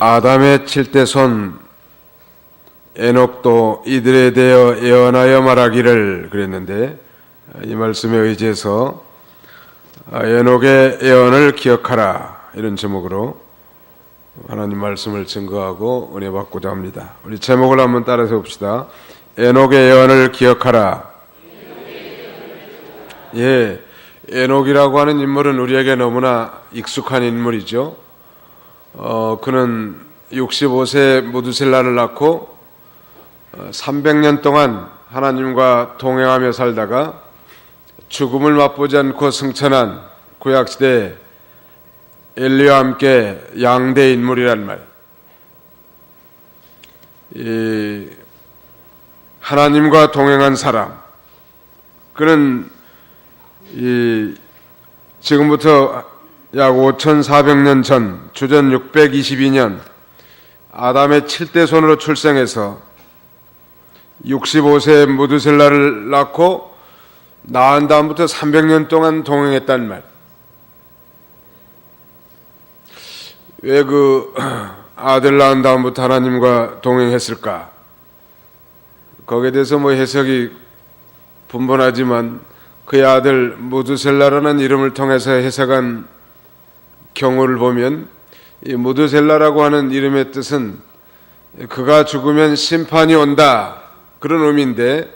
아담의 7대 손 에녹도 이들에 대하여 예언하여 말하기를 그랬는데, 이 말씀에 의지해서 에녹의 예언을 기억하라, 이런 제목으로 하나님 말씀을 증거하고 은혜 받고자 합니다. 우리 제목을 한번 따라서 봅시다. 에녹의 예언을 기억하라. 예, 에녹이라고 하는 인물은 우리에게 너무나 익숙한 인물이죠. 그는 65세 무두셀라를 낳고 300년 동안 하나님과 동행하며 살다가 죽음을 맛보지 않고 승천한 구약시대 엘리야와 함께 양대 인물이란 말. 하나님과 동행한 사람. 그는 지금부터 약 5,400년 전, 주전 622년 아담의 7대 손으로 출생해서 65세 무두셀라를 낳고 낳은 다음부터 300년 동안 동행했단 말. 왜 그 아들 낳은 다음부터 하나님과 동행했을까? 거기에 대해서 해석이 분분하지만 그의 아들 무두셀라라는 이름을 통해서 해석한 경우를 보면, 이 무두셀라라고 하는 이름의 뜻은 그가 죽으면 심판이 온다, 그런 의미인데,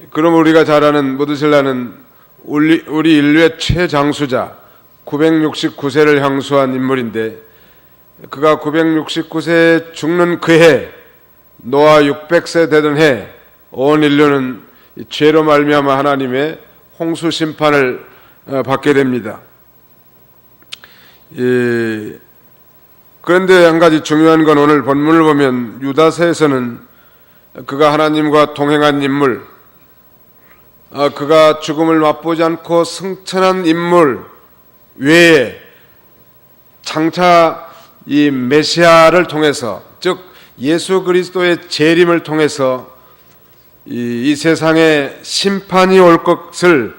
그럼 우리가 잘 아는 무두셀라는 우리 인류의 최장수자 969세를 향수한 인물인데, 그가 969세에 죽는 그해, 노아 600세 되던 해, 온 인류는 죄로 말미암아 하나님의 홍수 심판을 받게 됩니다. 그런데 한 가지 중요한 건, 오늘 본문을 보면 유다서에서는 그가 하나님과 동행한 인물, 그가 죽음을 맛보지 않고 승천한 인물 외에 장차 이 메시아를 통해서, 즉 예수 그리스도의 재림을 통해서 이 세상에 심판이 올 것을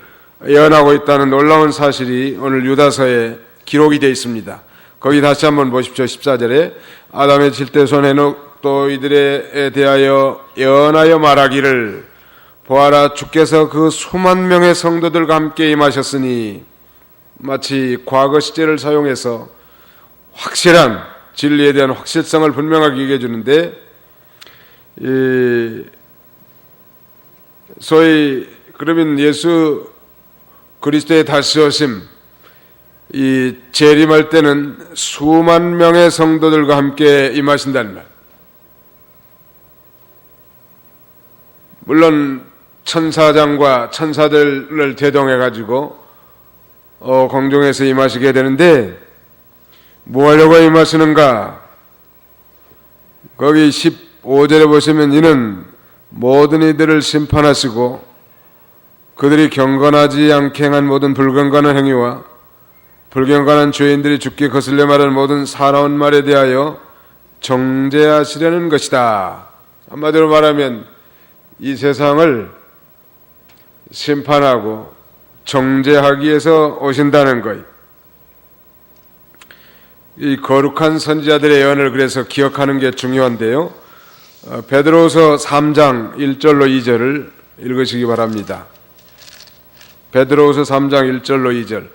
예언하고 있다는 놀라운 사실이 오늘 유다서에 기록이 되어 있습니다. 거기 다시 한번 보십시오. 14절에 아담의 7대 손 에녹도 이들에 대하여 예언하여 말하기를, 보아라, 주께서 그 수만 명의 성도들과 함께 임하셨으니, 마치 과거 시제를 사용해서 확실한 진리에 대한 확실성을 분명하게 얘기해 주는데, 소위 그러면 예수 그리스도의 다시 오심, 이 재림할 때는 수만 명의 성도들과 함께 임하신다는 말. 물론 천사장과 천사들을 대동해 가지고 공중에서 임하시게 되는데, 뭐 하려고 임하시는가? 거기 15절에 보시면, 이는 모든 이들을 심판하시고 그들이 경건하지 않게 행한 모든 불경건한 행위와 불경건한 죄인들이 죽게 거슬려 말하는 모든 사나운 말에 대하여 정죄하시려는 것이다. 한마디로 말하면 이 세상을 심판하고 정죄하기 위해서 오신다는 것. 이 거룩한 선지자들의 예언을 그래서 기억하는 게 중요한데요. 베드로후서 3장 1절로 2절을 읽으시기 바랍니다. 베드로후서 3장 1절로 2절.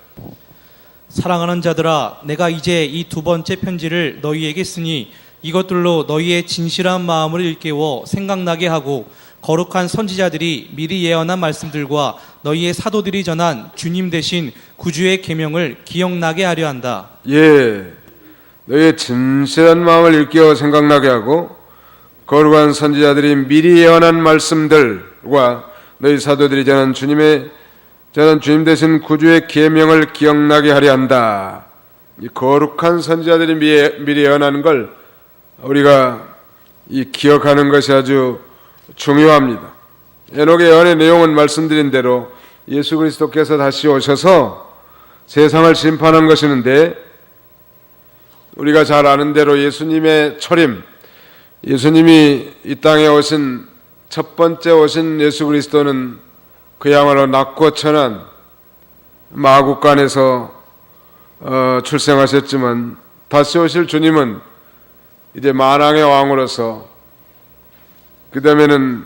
사랑하는 자들아, 내가 이제 이 두 번째 편지를 너희에게 쓰니 이것들로 너희의 진실한 마음을 일깨워 생각나게 하고, 거룩한 선지자들이 미리 예언한 말씀들과 너희의 사도들이 전한 주님 대신 구주의 계명을 기억나게 하려 한다. 예, 너희의 진실한 마음을 일깨워 생각나게 하고, 거룩한 선지자들이 미리 예언한 말씀들과 너희 사도들이 전한 주님 대신 구주의 계명을 기억나게 하려 한다. 이 거룩한 선지자들이 미리 예언하는 걸 우리가 기억하는 것이 아주 중요합니다. 에녹의 예언의 내용은 말씀드린 대로 예수 그리스도께서 다시 오셔서 세상을 심판한 것이는데, 우리가 잘 아는 대로 예수님의 초림, 예수님이 이 땅에 오신 첫 번째 오신 예수 그리스도는 그야말로 낮고 천한 마구간에서 출생하셨지만 다시 오실 주님은 이제 만왕의 왕으로서 그 다음에는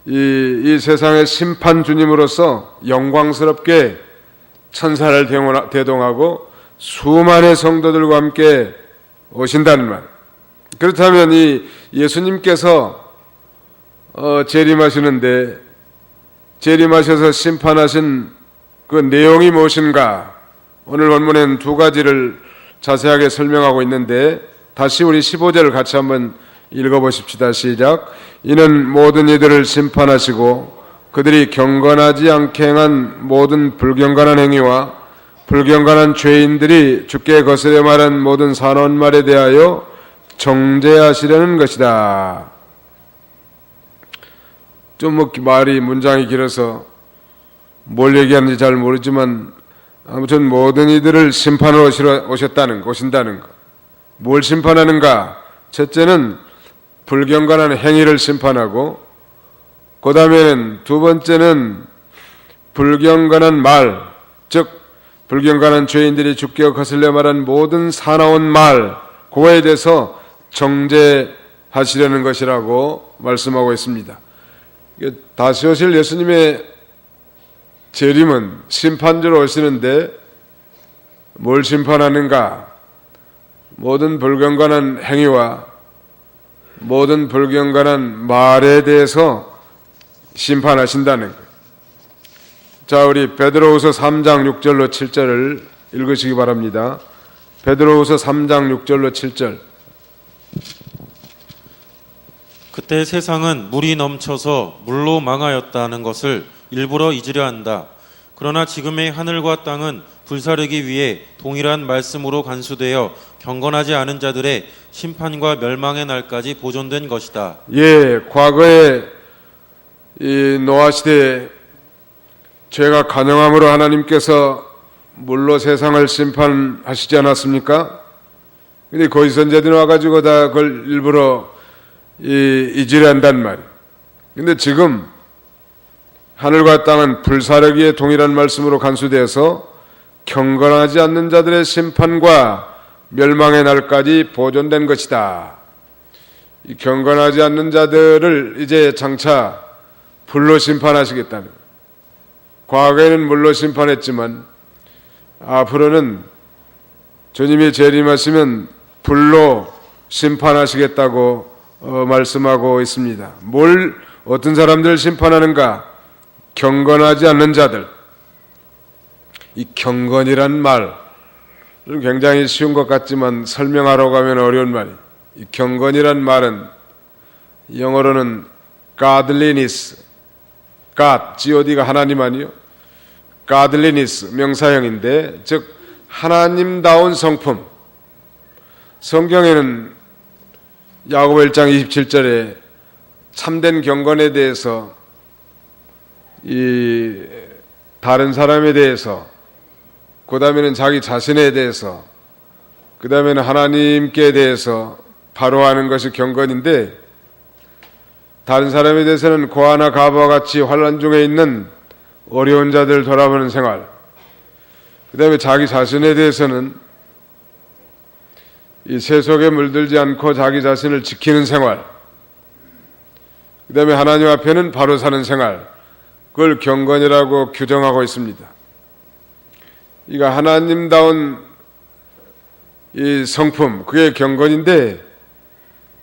이 세상의 심판 주님으로서 영광스럽게 천사를 대동하고 수많은 성도들과 함께 오신다는 말. 그렇다면 이 예수님께서 재림하시는데 재림하셔서 심판하신 그 내용이 무엇인가? 오늘 본문엔 두 가지를 자세하게 설명하고 있는데 다시 우리 15절을 같이 한번 읽어보십시다. 시작. 이는 모든 이들을 심판하시고 그들이 경건하지 않게 행한 모든 불경건한 행위와 불경건한 죄인들이 주께 거스려 말한 모든 사나운 말에 대하여 정죄하시려는 것이다. 좀 말이 문장이 길어서 뭘 얘기하는지 잘 모르지만 아무튼 모든 이들을 심판하러 오신다는 것. 뭘 심판하는가? 첫째는 불경건한 행위를 심판하고 그 다음에는 두 번째는 불경건한 말, 즉 불경건한 죄인들이 주께 거슬려 말한 모든 사나운 말, 그거에 대해서 정죄하시려는 것이라고 말씀하고 있습니다. 다시 오실 예수님의 재림은 심판주로 오시는데 뭘 심판하는가? 모든 불경건한 행위와 모든 불경건한 말에 대해서 심판하신다는 것. 자, 우리 베드로후서 3장 6절로 7절을 읽으시기 바랍니다. 베드로후서 3장 6절로 7절. 그때 세상은 물이 넘쳐서 물로 망하였다는 것을 일부러 잊으려 한다. 그러나 지금의 하늘과 땅은 불사르기 위해 동일한 말씀으로 간수되어 경건하지 않은 자들의 심판과 멸망의 날까지 보존된 것이다. 예, 과거에 이 노아 시대에 죄가 간영함으로 하나님께서 물로 세상을 심판하시지 않았습니까? 근데 거기 선자들이 와가지고 다 그걸 일부러 잊으려 한단 말이에요. 근데 지금 하늘과 땅은 불사르기에 동일한 말씀으로 간수되어서 경건하지 않는 자들의 심판과 멸망의 날까지 보존된 것이다. 이 경건하지 않는 자들을 이제 장차 불로 심판하시겠다는 거예요. 과거에는 물로 심판했지만 앞으로는 주님이 재림하시면 불로 심판하시겠다고 말씀하고 있습니다. 어떤 사람들을 심판하는가? 경건하지 않는 자들. 이 경건이란 말은 굉장히 쉬운 것 같지만 설명하러 가면 어려운 말이에요. 이 경건이란 말은 영어로는 godliness, God, God가 하나님 아니요? godliness, 명사형인데 즉 하나님다운 성품. 성경에는 야고보 1장 27절에 참된 경건에 대해서 이 다른 사람에 대해서 그 다음에는 자기 자신에 대해서 그 다음에는 하나님께 대해서 바로하는 것이 경건인데 다른 사람에 대해서는 고아나 가부와 같이 환난 중에 있는 어려운 자들을 돌아보는 생활 그 다음에 자기 자신에 대해서는 이 세속에 물들지 않고 자기 자신을 지키는 생활 그 다음에 하나님 앞에는 바로 사는 생활 그걸 경건이라고 규정하고 있습니다. 이거 하나님다운 이 성품 그게 경건인데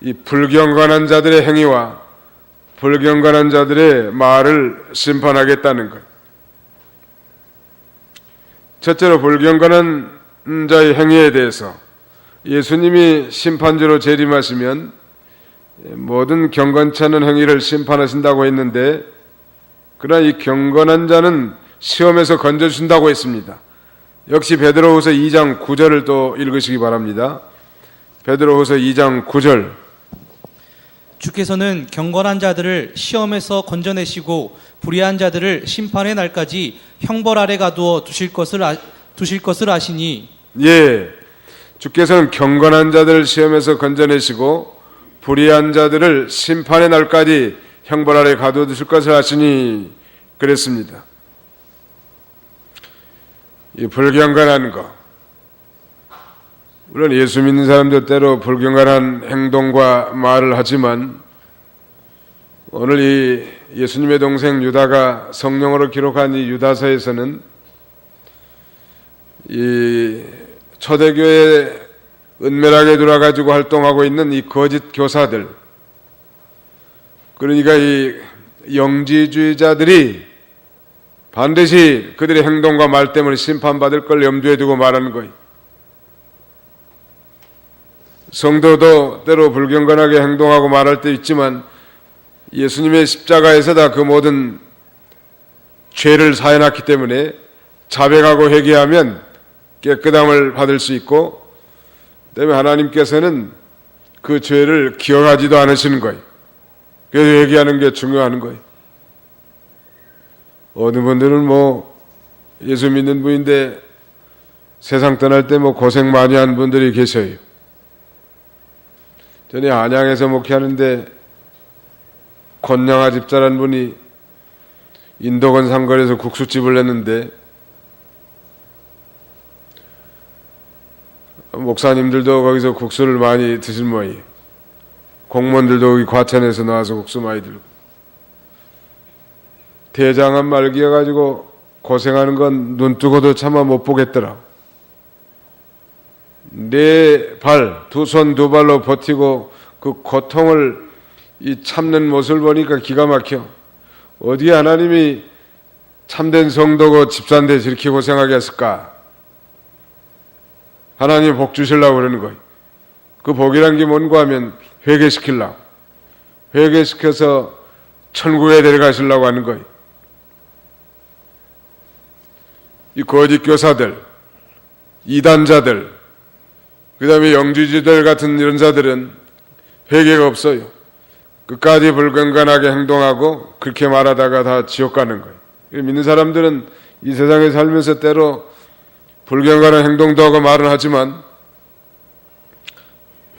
이 불경건한 자들의 행위와 불경건한 자들의 말을 심판하겠다는 것. 첫째로 불경건한 자의 행위에 대해서 예수님이 심판주로 재림하시면 모든 경건치 않은 행위를 심판하신다고 했는데 그러나 이 경건한 자는 시험에서 건져준다고 했습니다. 역시 베드로후서 2장 9절을 또 읽으시기 바랍니다. 베드로후서 2장 9절. 주께서는 경건한 자들을 시험에서 건져내시고 불의한 자들을 심판의 날까지 형벌 아래 가두어 두실 것을 아시니. 예, 주께서는 경건한 자들을 시험에서 건져내시고 불의한 자들을 심판의 날까지 형벌 아래 가두어 두실 것을 아시니 그랬습니다. 이 불경건한 것, 물론 예수 믿는 사람들 때로 불경건한 행동과 말을 하지만 오늘 이 예수님의 동생 유다가 성령으로 기록한 이 유다서에서는 이 초대교회에 은밀하게 들어가지고 활동하고 있는 이 거짓 교사들, 그러니까 이 영지주의자들이 반드시 그들의 행동과 말 때문에 심판받을 걸 염두에 두고 말하는 거예요. 성도도 때로 불경건하게 행동하고 말할 때 있지만 예수님의 십자가에서 다 그 모든 죄를 사해놨기 때문에 자백하고 회개하면 깨끗함을 받을 수 있고, 그다음에 하나님께서는 그 죄를 기억하지도 않으시는 거예요. 그래서 회개하는 게 중요한 거예요. 어느 분들은 뭐 예수 믿는 분인데 세상 떠날 때 뭐 고생 많이 한 분들이 계셔요. 전에 안양에서 목회하는데 권양아 집사라는 분이 인도건 상거리에서 국수집을 냈는데 목사님들도 거기서 국수를 많이 드실 모양이에요. 공무원들도 여기 과천에서 나와서 국수 많이 들고. 대장암 말기여가지고 고생하는 건 눈 뜨고도 차마 못 보겠더라. 네 발, 두 손 두 발로 버티고 그 고통을 이 참는 모습을 보니까 기가 막혀. 어디에 하나님이 참된 성도고 집사인데 저렇게 고생하게 했을까? 하나님 복 주시려고 그러는 거예요. 그 복이란 게 뭔가 하면 회개시키려고. 회개시켜서 천국에 데려가시려고 하는 거예요. 이 거짓 교사들, 이단자들, 그 다음에 영지주들 같은 이런 자들은 회개가 없어요. 끝까지 불경건하게 행동하고 그렇게 말하다가 다 지옥 가는 거예요. 믿는 사람들은 이 세상에 살면서 때로 불경건한 행동도 하고 말은 하지만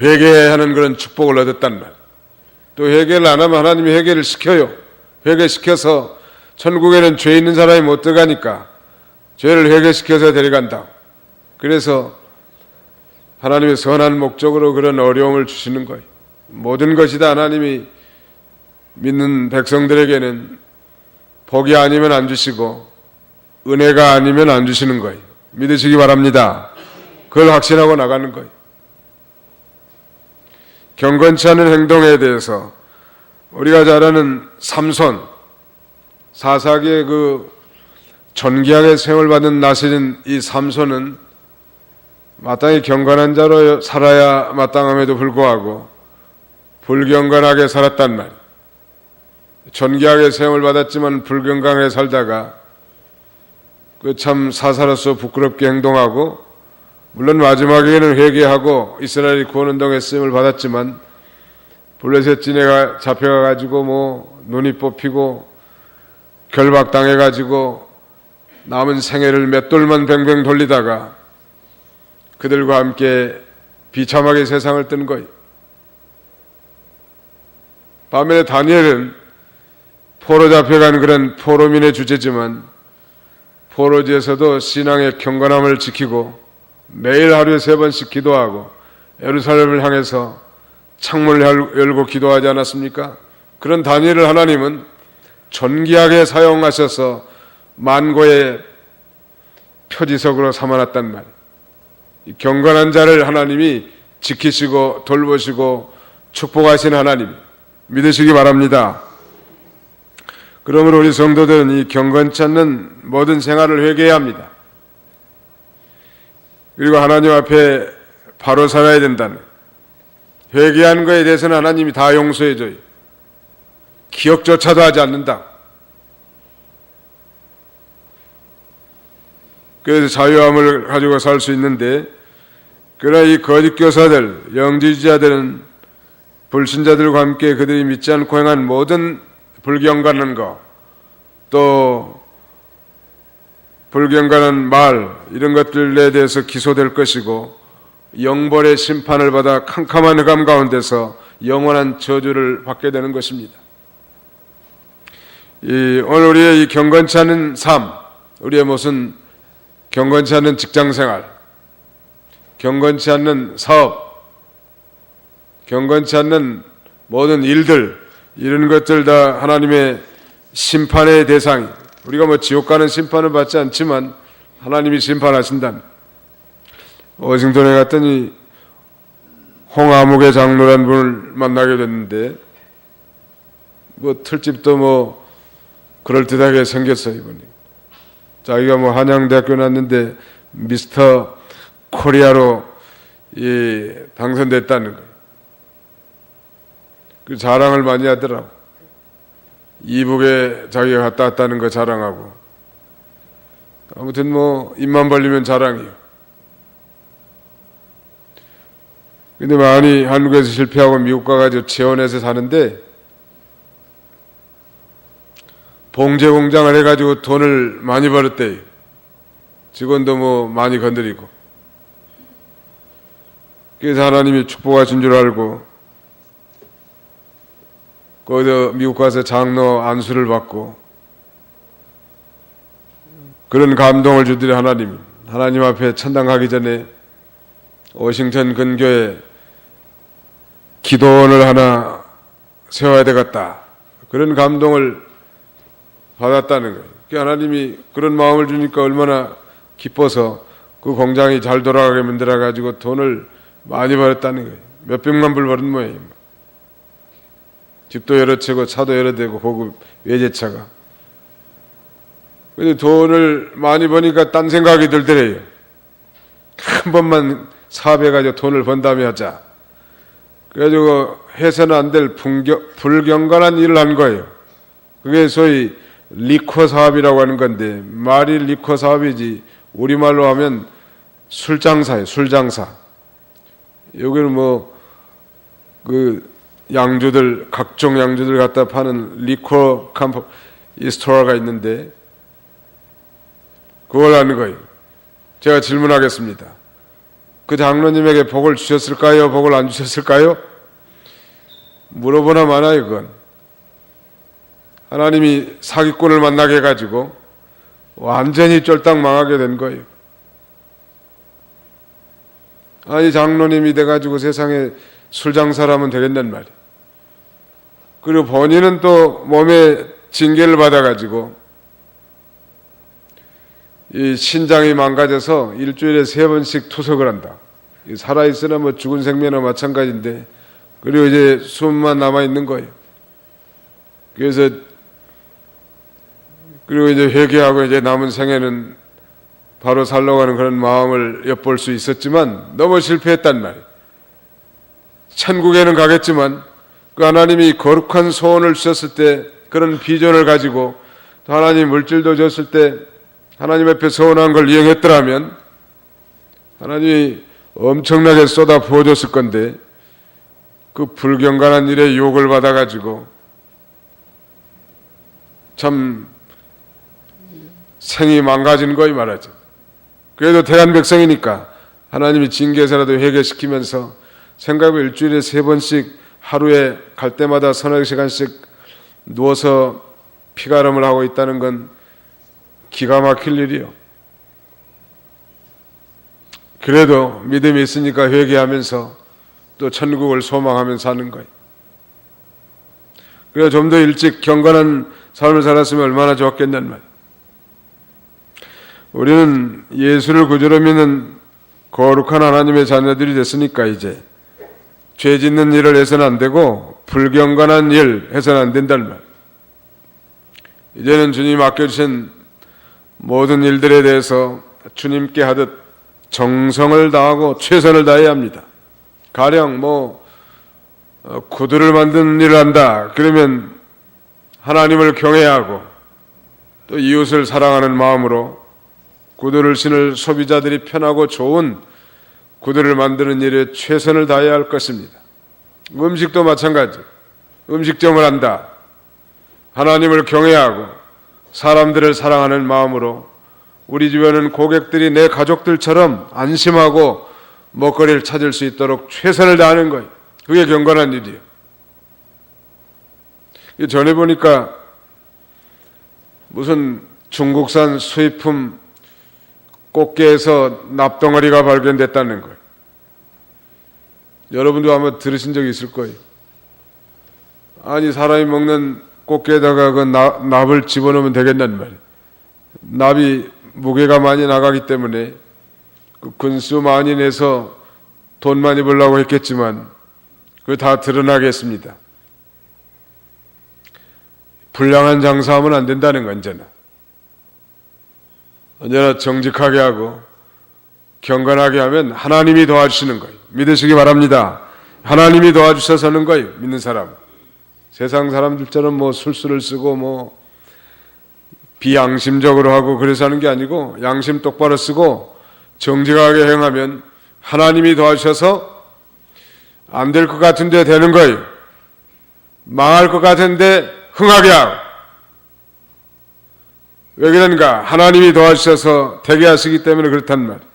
회개하는 그런 축복을 얻었단 말. 또 회개를 안 하면 하나님이 회개를 시켜요. 회개시켜서 천국에는 죄 있는 사람이 못 들어가니까 죄를 회개시켜서 데려간다. 그래서 하나님의 선한 목적으로 그런 어려움을 주시는 거예요. 모든 것이 다 하나님이 믿는 백성들에게는 복이 아니면 안 주시고 은혜가 아니면 안 주시는 거예요. 믿으시기 바랍니다. 그걸 확신하고 나가는 거예요. 경건치 않은 행동에 대해서 우리가 잘 아는 삼손, 사사기의 그 존귀하게 세월 받은 나시린 이 삼손은 마땅히 경건한 자로 살아야 마땅함에도 불구하고 불경건하게 살았단 말이에요. 존귀하게 세월 받았지만 불경건하게 살다가 그 참 사사로서 부끄럽게 행동하고, 물론 마지막에는 회개하고 이스라엘이 구원운동에 쓰임을 받았지만 블레셋 진해가 잡혀가지고 뭐 눈이 뽑히고 결박당해가지고 남은 생애를 몇 돌만 뱅뱅 돌리다가 그들과 함께 비참하게 세상을 뜬 거예요. 반면에 다니엘은 포로 잡혀간 그런 포로민의 주제지만 포로지에서도 신앙의 경건함을 지키고 매일 하루에 3번씩 기도하고 예루살렘을 향해서 창문을 열고 기도하지 않았습니까? 그런 다니엘을 하나님은 존귀하게 사용하셔서 만고의 표지석으로 삼아놨단 말. 경건한 자를 하나님이 지키시고 돌보시고 축복하신 하나님, 믿으시기 바랍니다. 그러므로 우리 성도들은 이 경건치 않는 모든 생활을 회개해야 합니다. 그리고 하나님 앞에 바로 살아야 된다는, 회개하는 것에 대해서는 하나님이 다 용서해줘요. 기억조차도 하지 않는다. 그래서 자유함을 가지고 살 수 있는데, 그러나 이 거짓 교사들, 영지주의자들은 불신자들과 함께 그들이 믿지 않고 행한 모든 불경건한 것, 또 불경건한 말, 이런 것들에 대해서 기소될 것이고 영벌의 심판을 받아 캄캄한 흑암 가운데서 영원한 저주를 받게 되는 것입니다. 오늘 우리의 이 경건치 않은 삶, 우리의 무슨 경건치 않은 직장생활, 경건치 않는 사업, 경건치 않는 모든 일들, 이런 것들 다 하나님의 심판의 대상이, 우리가 뭐 지옥 가는 심판을 받지 않지만 하나님이 심판하신다. 워싱턴에 갔더니 홍아무개 장로란 분을 만나게 됐는데 뭐 틀집도 뭐 그럴듯하게 생겼어요. 이분이 자기가 뭐 한양대학교 났는데 미스터 코리아로 당선됐다는 거예요. 그 자랑을 많이 하더라고. 이북에 자기가 갔다 왔다는 거 자랑하고. 아무튼 뭐 입만 벌리면 자랑이요. 근데 많이 한국에서 실패하고 미국 가가지고 재혼해서 사는데 봉제 공장을 해가지고 돈을 많이 벌었대요. 직원도 뭐 많이 건드리고. 그래서 하나님이 축복하신 줄 알고 거기서 미국 가서 장로 안수를 받고 그런 감동을 주더니 하나님 앞에 천당 가기 전에 워싱턴 근교에 기도원을 하나 세워야 되겠다. 그런 감동을 받았다는 거예요. 하나님이 그런 마음을 주니까 얼마나 기뻐서 그 공장이 잘 돌아가게 만들어가지고 돈을 많이 벌었다는 거예요. 몇백만 불 벌은 모양이에요. 집도 여러 채고 차도 여러 대고 고급 외제차가. 근데 돈을 많이 버니까 딴 생각이 들더래요. 한 번만 사업해가지고 돈을 번다며 하자. 그래가지고 해서는 안 될 불경건한 일을 한 거예요. 그게 소위 리커 사업이라고 하는 건데, 말이 리커 사업이지 우리말로 하면 술장사예요. 술장사. 여기는 뭐 그 양주들, 각종 양주들 갖다 파는 리커 스토어가 있는데 그걸 하는 거예요. 제가 질문하겠습니다. 그 장로님에게 복을 주셨을까요? 복을 안 주셨을까요? 물어보나 마나요, 그건. 하나님이 사기꾼을 만나게 해가지고 완전히 쫄딱 망하게 된 거예요. 아니, 장로님이 돼가지고 세상에 술장사라면 되겠단 말이에요. 그리고 본인은 또 몸에 징계를 받아가지고 이 신장이 망가져서 일주일에 3번씩 투석을 한다. 살아있으나 뭐 죽은 생명이나 마찬가지인데, 그리고 이제 숨만 남아있는 거예요. 그래서 그리고 이제 회개하고 이제 남은 생에는 바로 살려고 하는 그런 마음을 엿볼 수 있었지만 너무 실패했단 말이에요. 천국에는 가겠지만 그 하나님이 거룩한 소원을 주셨을 때, 그런 비전을 가지고 또 하나님 물질도 줬을 때 하나님 앞에 서원한 걸 이행했더라면 하나님이 엄청나게 쏟아 부어줬을 건데, 그 불경건한 일에 유혹을 받아가지고 참 생이 망가진 거이 말하죠. 그래도 대한 백성이니까 하나님이 징계해서라도 회개시키면서 생각해 일주일에 3번씩 하루에 갈 때마다 서너 시간씩 누워서 피가름을 하고 있다는 건 기가 막힐 일이요. 그래도 믿음이 있으니까 회개하면서 또 천국을 소망하면서 사는 거예요. 그래서 좀 더 일찍 경건한 삶을 살았으면 얼마나 좋았겠냔 말이에요. 우리는 예수를 구주로 믿는 거룩한 하나님의 자녀들이 됐으니까 이제 죄 짓는 일을 해서는 안 되고 불경건한 일 해서는 안 된단 말이에요. 이제는 주님 맡겨주신 모든 일들에 대해서 주님께 하듯 정성을 다하고 최선을 다해야 합니다. 가령 구두를 만드는 일을 한다. 그러면 하나님을 경외해야 하고 또 이웃을 사랑하는 마음으로 구두를 신을 소비자들이 편하고 좋은 구두를 만드는 일에 최선을 다해야 할 것입니다. 음식도 마찬가지. 음식점을 한다. 하나님을 경외하고 사람들을 사랑하는 마음으로 우리 집에는 고객들이 내 가족들처럼 안심하고 먹거리를 찾을 수 있도록 최선을 다하는 거예요. 그게 경건한 일이에요. 전에 보니까 무슨 중국산 수입품 꽃게에서 납덩어리가 발견됐다는 거예요. 여러분도 아마 들으신 적이 있을 거예요. 아니 사람이 먹는 꽃게에다가 그 납을 집어넣으면 되겠단 말이에요. 납이 무게가 많이 나가기 때문에 그 근수 많이 내서 돈 많이 벌려고 했겠지만 그거 다 드러나겠습니다. 불량한 장사하면 안 된다는 건 언제나 정직하게 하고 경건하게 하면 하나님이 도와주시는 거예요. 믿으시기 바랍니다. 하나님이 도와주셔서는 거예요. 믿는 사람. 세상 사람들처럼 뭐 술수를 쓰고 뭐 비양심적으로 하고 그래서 하는 게 아니고 양심 똑바로 쓰고 정직하게 행하면 하나님이 도와주셔서 안 될 것 같은데 되는 거예요. 망할 것 같은데 흥하게 하고. 왜 그런가? 하나님이 도와주셔서 되게 하시기 때문에 그렇단 말이에요.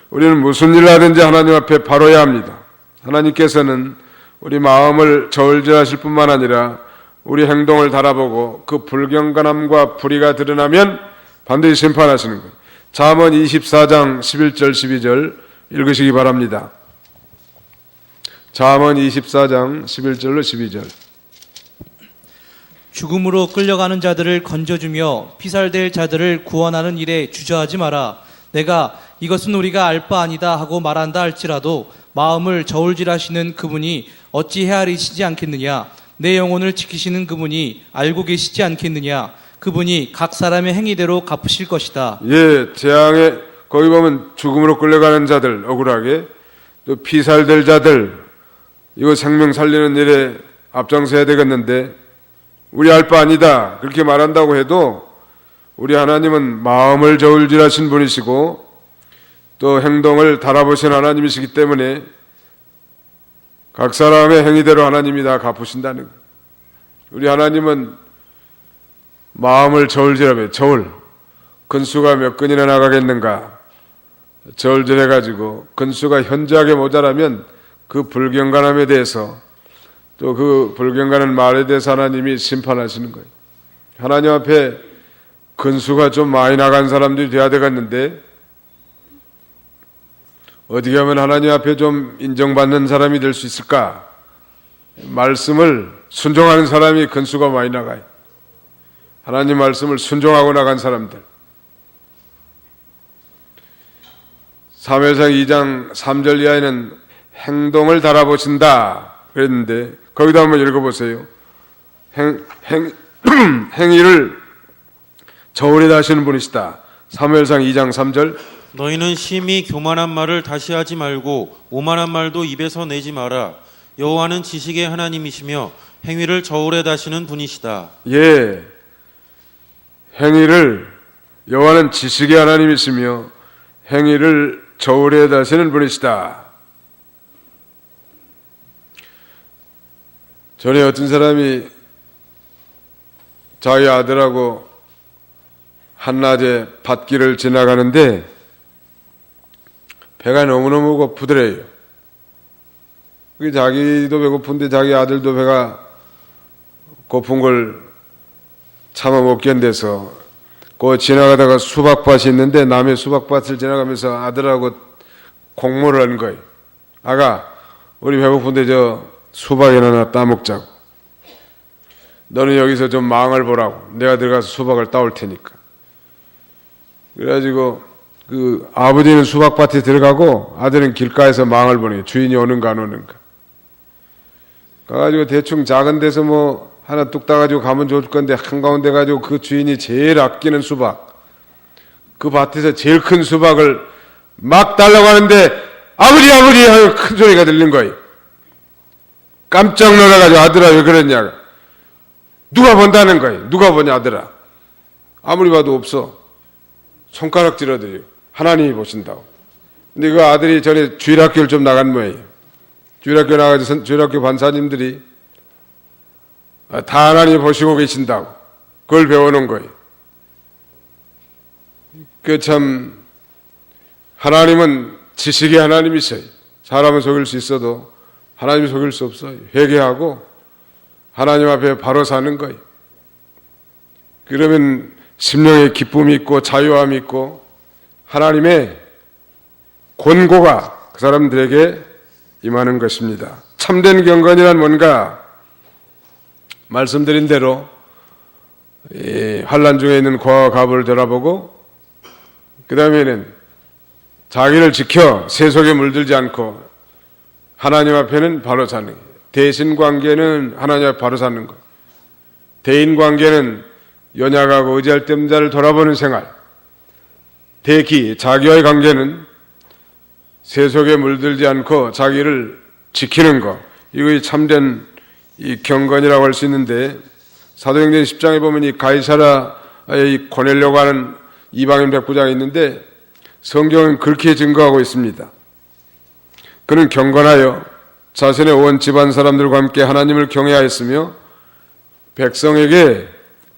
우리는 무슨 일을 하든지 하나님 앞에 바로야 합니다. 하나님께서는 우리 마음을 저울질하실 뿐만 아니라 우리 행동을 달아보고 그 불경건함과 불의가 드러나면 반드시 심판하시는 거예요. 잠언 24장 11절 12절 읽으시기 바랍니다. 잠언 24장 11절로 12절. 죽음으로 끌려가는 자들을 건져주며 피살될 자들을 구원하는 일에 주저하지 마라. 내가 이것은 우리가 알 바 아니다 하고 말한다 할지라도 마음을 저울질하시는 그분이 어찌 헤아리시지 않겠느냐. 내 영혼을 지키시는 그분이 알고 계시지 않겠느냐. 그분이 각 사람의 행위대로 갚으실 것이다. 예, 재앙에 거기 보면 죽음으로 끌려가는 자들 억울하게 또 피살될 자들 이거 생명 살리는 일에 앞장서야 되겠는데 우리 알 바 아니다 그렇게 말한다고 해도 우리 하나님은 마음을 저울질하신 분이시고 또 행동을 달아보신 하나님이시기 때문에 각 사람의 행위대로 하나님이 다 갚으신다는 거예요. 우리 하나님은 마음을 저울질하며 저울 근수가 몇 근이나 나가겠는가 저울질해가지고 근수가 현저하게 모자라면 그 불경건함에 대해서 또 그 불경건한 말에 대해서 하나님이 심판하시는 거예요. 하나님 앞에 근수가 좀 많이 나간 사람들이 돼야 되겠는데 어떻게 하면 하나님 앞에 좀 인정받는 사람이 될 수 있을까? 말씀을 순종하는 사람이 근수가 많이 나가요. 하나님 말씀을 순종하고 나간 사람들. 사무엘상 2장 3절 이하에는 행동을 달아보신다 그랬는데 거기도 한번 읽어보세요. 행위를 저울에다 하시는 분이시다. 사무엘상 2장 3절. 너희는 심히 교만한 말을 다시 하지 말고 오만한 말도 입에서 내지 마라. 여호와는 지식의 하나님이시며 행위를 저울에 다시는 분이시다. 예, 행위를 여호와는 지식의 하나님이시며 행위를 저울에 다시는 분이시다. 전에 어떤 사람이 자기 아들하고 한낮에 밭길을 지나가는데 배가 너무너무 고프더래요. 자기도 배고픈데 자기 아들도 배가 고픈 걸 참아 못 견뎌서 그 지나가다가 수박밭이 있는데 남의 수박밭을 지나가면서 아들하고 공모를 한 거예요. 아가, 우리 배고픈데 저 수박이나 하나 따먹자고. 너는 여기서 좀 망을 보라고. 내가 들어가서 수박을 따올 테니까. 그래가지고 그 아버지는 수박밭에 들어가고 아들은 길가에서 망을 보내요. 주인이 오는가 안 오는가. 가가지고 대충 작은 데서 뭐 하나 뚝 따가지고 가면 좋을 건데 한가운데 가지고 그 주인이 제일 아끼는 수박, 그 밭에서 제일 큰 수박을 막 달라고 하는데 아버지 하고 큰 소리가 들린 거예요. 깜짝 놀라가지고 아들아 왜 그러냐. 누가 본다는 거예요. 누가 보냐 아들아. 아무리 봐도 없어. 손가락질하더래요. 하나님이 보신다고. 근데 그 아들이 전에 주일학교를 좀 나간 모양이에요. 주일학교 나가서 주일학교 반사님들이 다 하나님이 보시고 계신다고 그걸 배워놓은 거예요. 그 참 하나님은 지식의 하나님이세요. 사람은 속일 수 있어도 하나님이 속일 수 없어요. 회개하고 하나님 앞에 바로 사는 거예요. 그러면 심령의 기쁨이 있고 자유함이 있고 하나님의 권고가 그 사람들에게 임하는 것입니다. 참된 경건이란 뭔가? 말씀드린 대로 이 환난 중에 있는 고아와 갑을 돌아보고 그 다음에는 자기를 지켜 세속에 물들지 않고 하나님 앞에는 바로 사는 거예요. 대신 관계는 하나님 앞에 바로 사는 것. 대인 관계는 연약하고 의지할 데 없는 자를 돌아보는 생활. 대기, 자기와의 관계는 세속에 물들지 않고 자기를 지키는 것. 이것이 참된 이 경건이라고 할 수 있는데, 사도행전 10장에 보면 이 가이사라의 고넬료고 하는 이방인 백부장이 있는데 성경은 그렇게 증거하고 있습니다. 그는 경건하여 자신의 온 집안 사람들과 함께 하나님을 경외하였으며 백성에게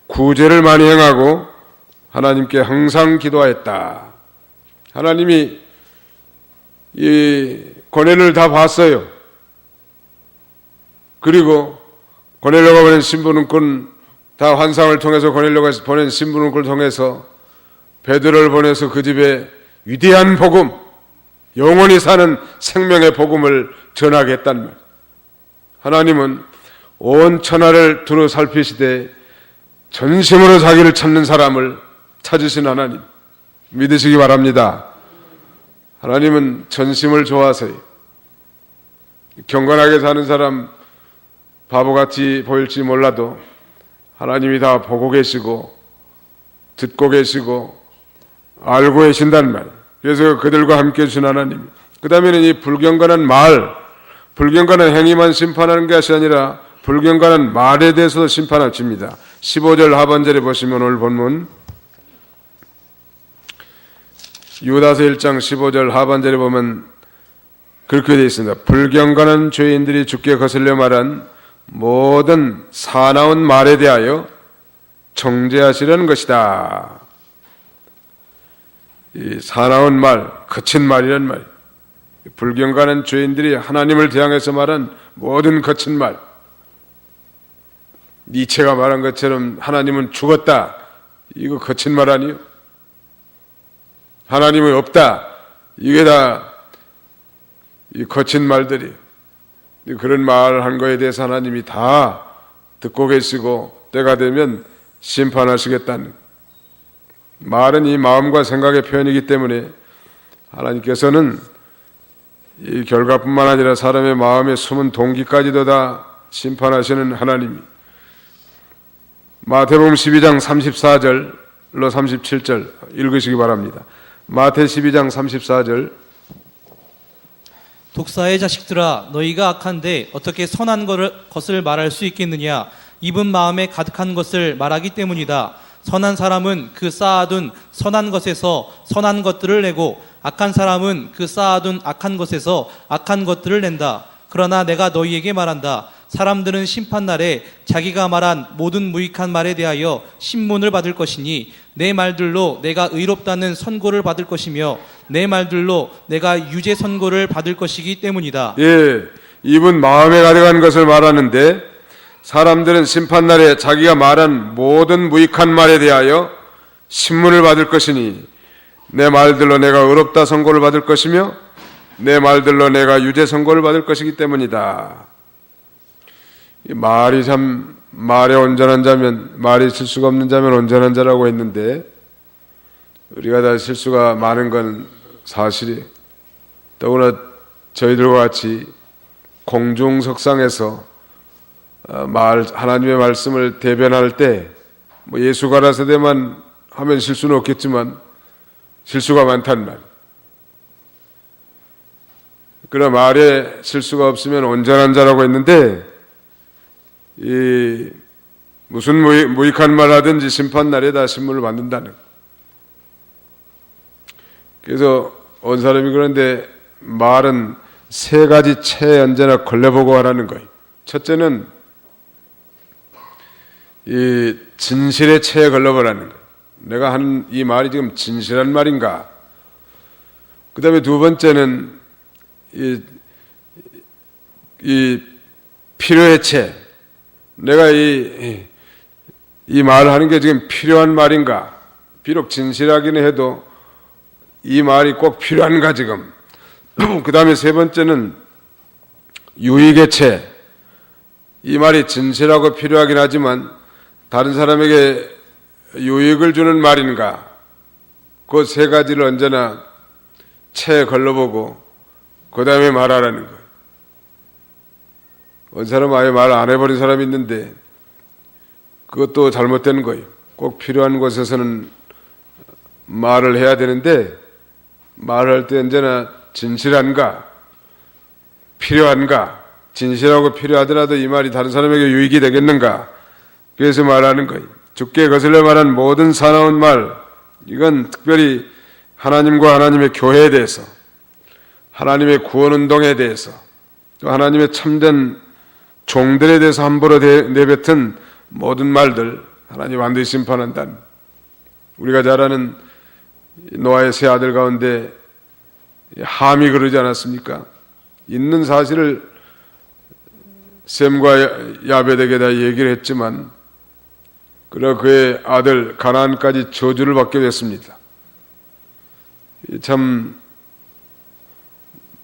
구제를 많이 행하고 하나님께 항상 기도하였다. 하나님이 이 고넬료를 다 봤어요. 그리고 고넬료가 보낸 신부는꾼 다 환상을 통해서 고넬료가 보낸 신부는꾼을 통해서 베드로를 보내서 그 집에 위대한 복음, 영원히 사는 생명의 복음을 전하겠단 말. 하나님은 온 천하를 두루 살피시되 전심으로 자기를 찾는 사람을 찾으신 하나님, 믿으시기 바랍니다. 하나님은 전심을 좋아하세요. 경건하게 사는 사람 바보같이 보일지 몰라도 하나님이 다 보고 계시고 듣고 계시고 알고 계신단 말. 그래서 그들과 함께 해주신 하나님. 그 다음에는 이 불경건한 말, 불경건한 행위만 심판하는 것이 아니라 불경건한 말에 대해서도 심판하십니다. 15절 하반절에 보시면 오늘 본문 유다서 1장 15절 하반절에 보면 그렇게 되어 있습니다. 불경건한 죄인들이 주께 거슬려 말한 모든 사나운 말에 대하여 정죄하시려는 것이다. 이 사나운 말, 거친 말이란 말, 불경건한 죄인들이 하나님을 대항해서 말한 모든 거친 말, 니체가 말한 것처럼 하나님은 죽었다, 이거 거친 말 아니요? 하나님은 없다, 이게 다 이 거친 말들이. 그런 말을 한 거에 대해서 하나님이 다 듣고 계시고 때가 되면 심판하시겠다는. 말은 이 마음과 생각의 표현이기 때문에 하나님께서는 이 결과뿐만 아니라 사람의 마음의 숨은 동기까지도 다 심판하시는 하나님이. 마태복음 12장 34절로 37절 읽으시기 바랍니다. 마태 12장 34절. 독사의 자식들아, 너희가 악한데 어떻게 선한 것을 말할 수 있겠느냐? 입은 마음에 가득한 것을 말하기 때문이다. 선한 사람은 그 쌓아둔 선한 것에서 선한 것들을 내고 악한 사람은 그 쌓아둔 악한 것에서 악한 것들을 낸다. 그러나 내가 너희에게 말한다. 사람들은 심판날에 자기가 말한 모든 무익한 말에 대하여 신문을 받을 것이니 내 말들로 내가 의롭다는 선고를 받을 것이며 내 말들로 내가 유죄 선고를 받을 것이기 때문이다. 예, 입은 마음에 가득한 것을 말하는데 사람들은 심판날에 자기가 말한 모든 무익한 말에 대하여 신문을 받을 것이니 내 말들로 내가 의롭다 선고를 받을 것이며 내 말들로 내가 유죄 선고를 받을 것이기 때문이다. 말이 참, 말에 온전한 자면, 말이 실수가 없는 자면 온전한 자라고 했는데 우리가 다 실수가 많은 건 사실이. 더구나 저희들과 같이 공중석상에서 하나님의 말씀을 대변할 때 뭐 예수 가라사대만 하면 실수는 없겠지만 실수가 많단 말. 그러나 말에 실수가 없으면 온전한 자라고 했는데 이 무슨 무익한 말 하든지 심판날에 다 신문을 받는다는. 그래서 온 사람이 그런데 말은 세 가지 체에 언제나 걸려보고 하라는 거예요. 첫째는 이 진실의 체에 걸려보라는 거예요. 내가 하는 이 말이 지금 진실한 말인가? 그 다음에 두 번째는 이 필요의 체. 내가 이 말을 하는 게 지금 필요한 말인가? 비록 진실하기는 해도 이 말이 꼭 필요한가 지금? 그 다음에 세 번째는 유익의체. 이 말이 진실하고 필요하긴 하지만 다른 사람에게 유익을 주는 말인가? 그 세 가지를 언제나 체에 걸러보고 그 다음에 말하라는 거예요. 어느 사람은 아예 말 안 해버린 사람이 있는데 그것도 잘못된 거예요. 꼭 필요한 곳에서는 말을 해야 되는데 말할 때 언제나 진실한가? 필요한가? 진실하고 필요하더라도 이 말이 다른 사람에게 유익이 되겠는가? 그래서 말하는 거예요. 주께 거슬려 말한 모든 사나운 말, 이건 특별히 하나님과 하나님의 교회에 대해서, 하나님의 구원운동에 대해서, 또 하나님의 참된 종들에 대해서 함부로 내뱉은 모든 말들 하나님 반드시 심판한다는, 우리가 잘 아는 노아의 세 아들 가운데 함이 그러지 않았습니까? 있는 사실을 셈과 야벳에게 다 얘기를 했지만 그러나 그의 아들 가나안까지 저주를 받게 됐습니다. 참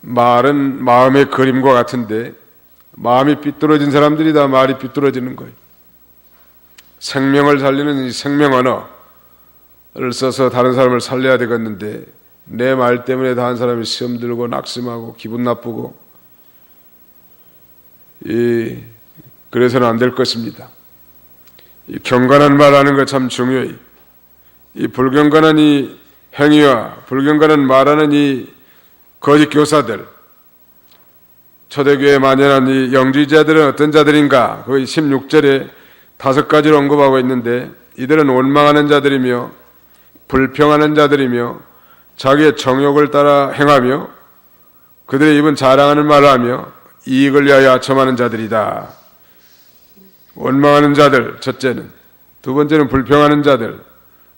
말은 마음의 그림과 같은데 마음이 삐뚤어진 사람들이 다 말이 삐뚤어지는 거예요. 생명을 살리는 이 생명 언어를 써서 다른 사람을 살려야 되겠는데 내 말 때문에 다른 사람이 시험 들고 낙심하고 기분 나쁘고 그래서는 안 될 것입니다. 이 경건한 말하는 거 참 중요해요. 이 불경건한 이 행위와 불경건한 말하는 이 거짓 교사들, 초대교회에 만연한 이 영지자들은 어떤 자들인가? 거의 16절에 5가지를 언급하고 있는데 이들은 원망하는 자들이며 불평하는 자들이며 자기의 정욕을 따라 행하며 그들의 입은 자랑하는 말을 하며 이익을 위하여 아첨하는 자들이다. 원망하는 자들, 첫째는. 두 번째는 불평하는 자들.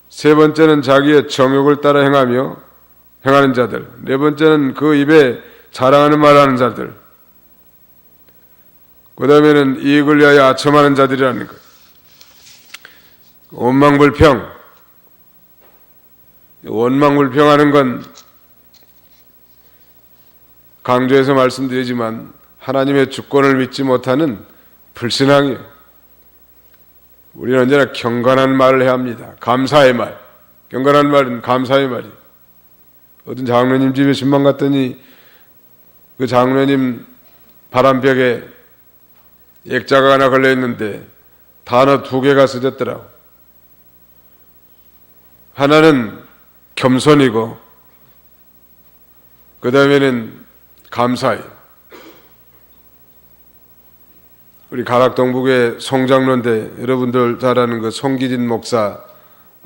세 번째는 자기의 정욕을 따라 행하는 자들. 네 번째는 그 입에 자랑하는 말을 하는 자들. 그 다음에는 이익을 위하여 아첨하는 자들이라는 것. 원망불평. 원망불평하는 건 강조해서 말씀드리지만 하나님의 주권을 믿지 못하는 불신앙이에요. 우리는 언제나 경건한 말을 해야 합니다. 감사의 말. 경건한 말은 감사의 말이에요. 어떤 장로님 집에 신방 갔더니 그 장로님 바람벽에 액자가 하나 걸려있는데 단어 2개가 쓰졌더라고. 하나는 겸손이고 그 다음에는 감사해요. 우리 가락동북의 송장로인데 여러분들 잘 아는 그 송기진 목사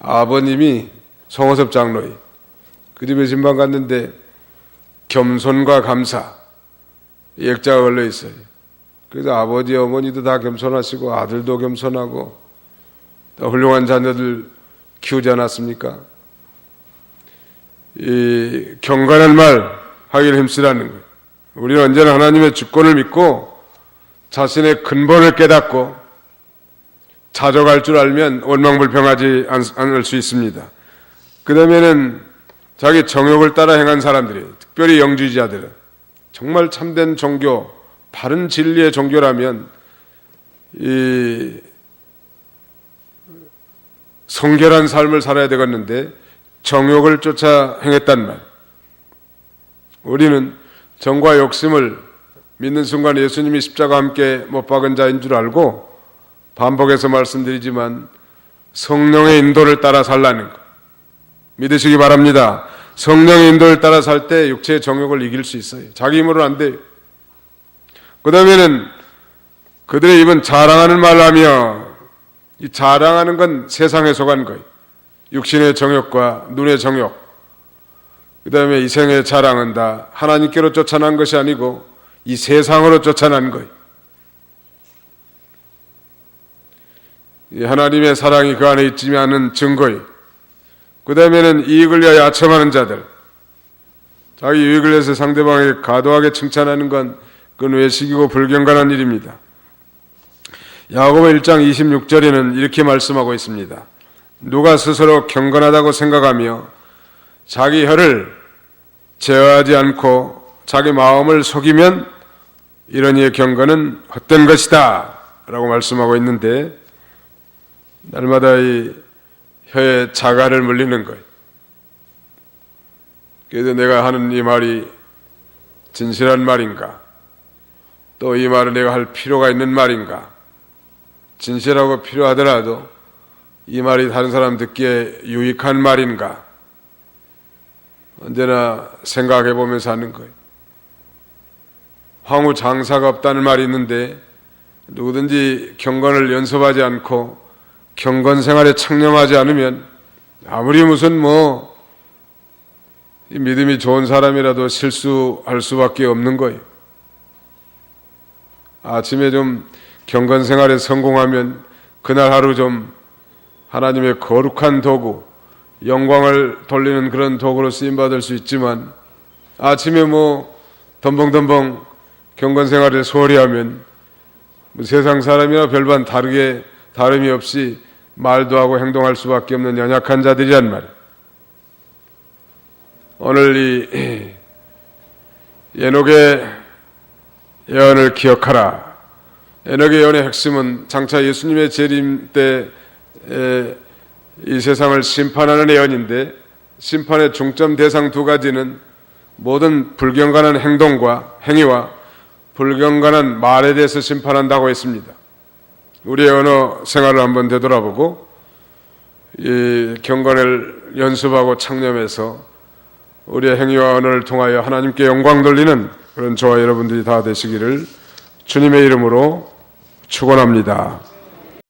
아버님이 송호섭 장로예요. 그 집에 신방 갔는데 겸손과 감사 이 액자가 걸려 있어요. 그래서 아버지 어머니도 다 겸손하시고 아들도 겸손하고 또 훌륭한 자녀들 키우지 않았습니까? 이 경건한 말 하기를 힘쓰라는 거예요. 우리는 언제나 하나님의 주권을 믿고 자신의 근본을 깨닫고 자족할 줄 알면 원망불평하지 않을 수 있습니다. 그 다음에는 자기 정욕을 따라 행한 사람들이, 특별히 영지주의자들은 정말 참된 종교, 바른 진리의 종교라면 이 성결한 삶을 살아야 되겠는데 정욕을 쫓아 행했단 말. 우리는 정과 욕심을 믿는 순간 예수님이 십자가 함께 못 박은 자인 줄 알고 반복해서 말씀드리지만 성령의 인도를 따라 살라는 것 믿으시기 바랍니다. 성령의 인도를 따라 살 때 육체의 정욕을 이길 수 있어요. 자기 힘으로는 안 돼요. 그 다음에는 그들의 입은 자랑하는 말을 하며, 이 자랑하는 건 세상에 속한 거예요. 육신의 정욕과 눈의 정욕, 그 다음에 이 생에 자랑은 다 하나님께로 쫓아난 것이 아니고 이 세상으로 쫓아난 거예요. 이 하나님의 사랑이 그 안에 있지 않은 증거예요. 그 다음에는 이익을 위하여 아첨하는 자들, 자기 유익을 위해서 상대방에게 과도하게 칭찬하는 건 그건 외식이고 불경건한 일입니다. 야고보 1장 26절에는 이렇게 말씀하고 있습니다. 누가 스스로 경건하다고 생각하며 자기 혀를 제어하지 않고 자기 마음을 속이면 이런 이의 경건은 헛된 것이다 라고 말씀하고 있는데, 날마다 이 혀에 자갈을 물리는 거예요. 그래서 내가 하는 이 말이 진실한 말인가? 또 이 말을 내가 할 필요가 있는 말인가? 진실하고 필요하더라도 이 말이 다른 사람 듣기에 유익한 말인가? 언제나 생각해 보면서 하는 거예요. 황후 장사가 없다는 말이 있는데, 누구든지 경건을 연습하지 않고 경건 생활에 창념하지 않으면 아무리 무슨 이 믿음이 좋은 사람이라도 실수할 수밖에 없는 거예요. 아침에 좀 경건 생활에 성공하면 그날 하루 좀 하나님의 거룩한 도구, 영광을 돌리는 그런 도구로 쓰임받을 수 있지만, 아침에 덤벙덤벙 경건 생활을 소홀히 하면 세상 사람이나 별반 다름이 없이 말도 하고 행동할 수밖에 없는 연약한 자들이란 말이에요. 오늘 이 에녹의 예언을 기억하라. 에녹의 예언의 핵심은 장차 예수님의 재림 때 이 세상을 심판하는 예언인데, 심판의 중점 대상 두 가지는 모든 불경건한 행위와 불경건한 말에 대해서 심판한다고 했습니다. 우리의 언어 생활을 한번 되돌아보고 이 경건을 연습하고 창념해서 우리의 행위와 언어를 통하여 하나님께 영광 돌리는 그런 저와 여러분들이 다 되시기를 주님의 이름으로 축원합니다.